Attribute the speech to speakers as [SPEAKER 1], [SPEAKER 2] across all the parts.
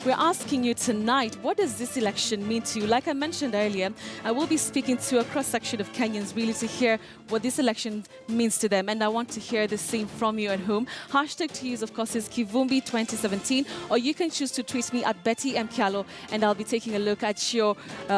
[SPEAKER 1] We're asking you tonight, what does this election mean to you? Like I mentioned earlier, I will be speaking to a cross-section of Kenyans really to hear what this election means to them. And I want to hear the same from you at home. Hashtag to use, of course, is Kivumbi 2017. Or you can choose to tweet me at Betty M. Kialo, and I'll be taking a look at your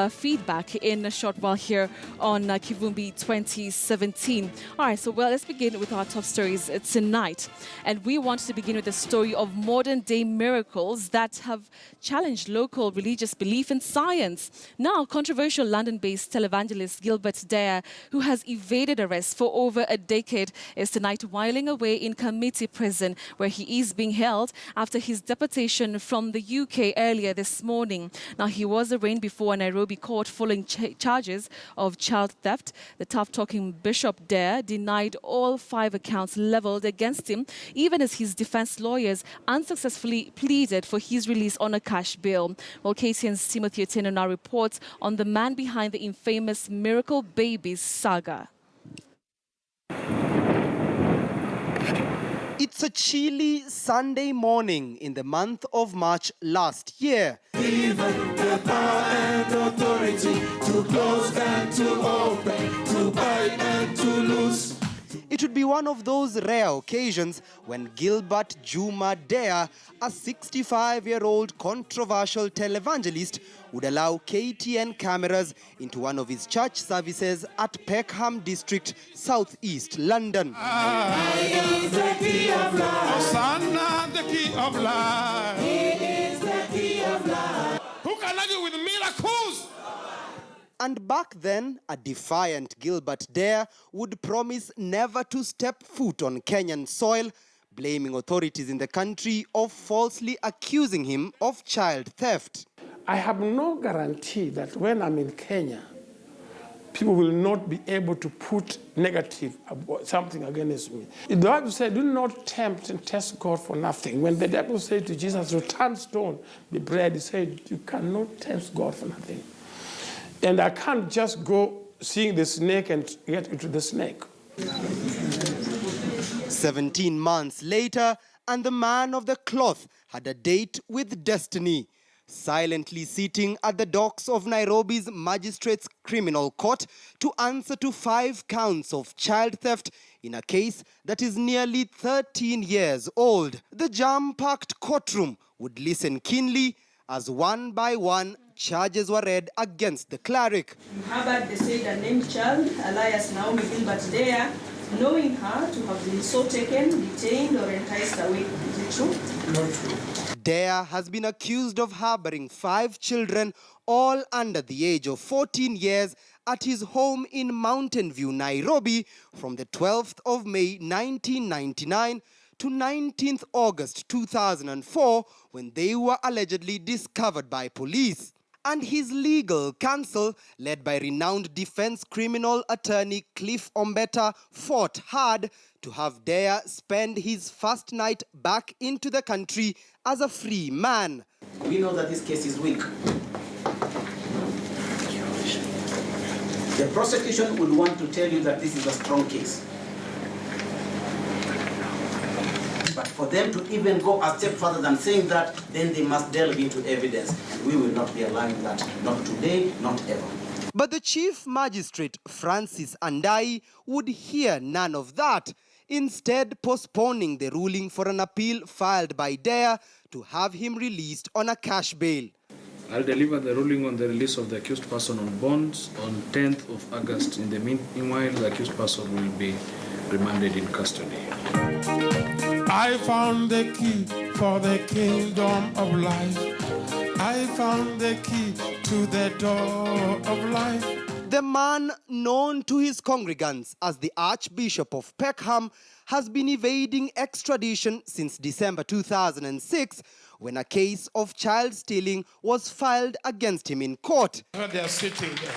[SPEAKER 1] feedback in a short while here on Kivumbi 2017. All right, so let's begin with our top stories tonight. And we want to begin with the story of modern-day miracles that have challenged local religious belief in science. Now, controversial London-based televangelist Gilbert Deya, who has evaded arrest for over a decade, is tonight whiling away in Kamiti prison, where he is being held after his deportation from the UK earlier this morning. Now, he was arraigned before a Nairobi court following charges of child theft. The tough-talking Bishop Deya denied all 5 accounts leveled against him, even as his defense lawyers unsuccessfully pleaded for his release on a cash bail. Well, KTN's Timothy Otieno now reports on the man behind the infamous Miracle Babies saga.
[SPEAKER 2] It's a chilly Sunday morning in the month of March last year.
[SPEAKER 3] Given the power and authority to close and to open, to bind and to loose.
[SPEAKER 2] It would be one of those rare occasions when Gilbert Juma Deya, a 65-year-old controversial televangelist, would allow KTN cameras into one of his church services at Peckham District, southeast London.
[SPEAKER 3] He is the key of life. Hosanna, the key of life. He is the key of life. Who can argue with miracles?
[SPEAKER 2] And back then, a defiant Gilbert Deya would promise never to step foot on Kenyan soil, blaming authorities in the country of falsely accusing him of child theft.
[SPEAKER 4] I have no guarantee that when I'm in Kenya, people will not be able to put negative about something against me. The Bible said, do not tempt and test God for nothing. When the devil said to Jesus, return stone, be bread, he said, you cannot test God for nothing. And I can't just go seeing the snake and get into the snake.
[SPEAKER 2] 17 months later, and the man of the cloth had a date with destiny, silently sitting at the docks of Nairobi's Magistrates Criminal Court to answer to 5 counts of child theft in a case that is nearly 13 years old. The jam-packed courtroom would listen keenly as one by one charges were read against the cleric.
[SPEAKER 5] You harbored the said unnamed child, alias Naomi Gilbert Deya, knowing her to have been so taken, detained, or enticed away. Is it true?
[SPEAKER 4] Not true.
[SPEAKER 2] Deya has been accused of harboring 5 children, all under the age of 14 years, at his home in Mountain View, Nairobi, from the 12th of May 1999 to 19th August 2004, when they were allegedly discovered by police. And his legal counsel, led by renowned defense criminal attorney Cliff Ombeta, fought hard to have Deya spend his first night back into the country as a free man.
[SPEAKER 6] We know that this case is weak. The prosecution would want to tell you that this is a strong case. But for them to even go a step further than saying that, then they must delve into evidence. And we will not be allowing that, not today, not ever.
[SPEAKER 2] But the Chief Magistrate, Francis Andai, would hear none of that, instead postponing the ruling for an appeal filed by Deya to have him released on a cash bail.
[SPEAKER 7] I'll deliver the ruling on the release of the accused person on bonds on 10th of August. In the meanwhile, the accused person will be remanded in custody.
[SPEAKER 3] I found the key for the kingdom of life. I found the key to the door of life.
[SPEAKER 2] The man, known to his congregants as the Archbishop of Peckham, has been evading extradition since December 2006, when a case of child stealing was filed against him in court.
[SPEAKER 3] They are sitting there.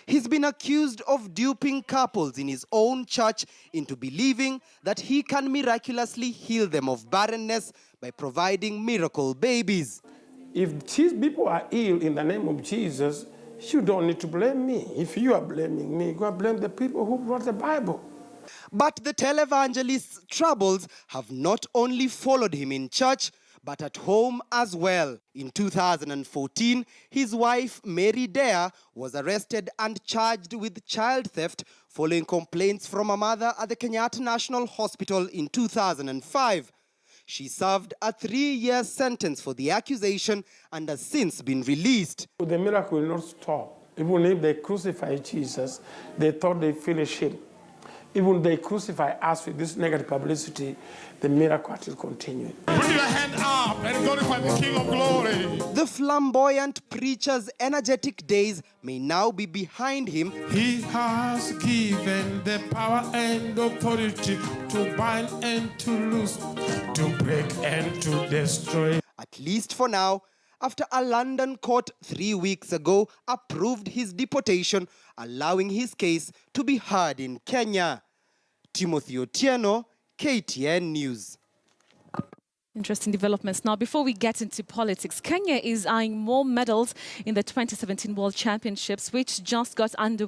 [SPEAKER 2] He's been accused of duping couples in his own church into believing that he can miraculously heal them of barrenness by providing miracle babies.
[SPEAKER 4] If these people are ill in the name of Jesus, you don't need to blame me. If you are blaming me, go and blame the people who wrote the Bible.
[SPEAKER 2] But the televangelist's troubles have not only followed him in church, but at home as well. In 2014, his wife, Mary Deya, was arrested and charged with child theft following complaints from a mother at the Kenyatta National Hospital in 2005. She served a 3-year sentence for the accusation and has since been released.
[SPEAKER 4] The miracle will not stop. Even if they crucify Jesus, they thought they finished him. Even they crucify us with this negative publicity, the miracle will continue.
[SPEAKER 3] Put your hand up and glorify the King of Glory.
[SPEAKER 2] The flamboyant preacher's energetic days may now be behind him.
[SPEAKER 3] He has given the power and authority to bind and to loose, to break and to destroy.
[SPEAKER 2] At least for now, after a London court 3 weeks ago approved his deportation, allowing his case to be heard in Kenya. Timothy Otieno, KTN News.
[SPEAKER 1] Interesting developments. Now, before we get into politics, Kenya is eyeing more medals in the 2017 World Championships, which just got underway.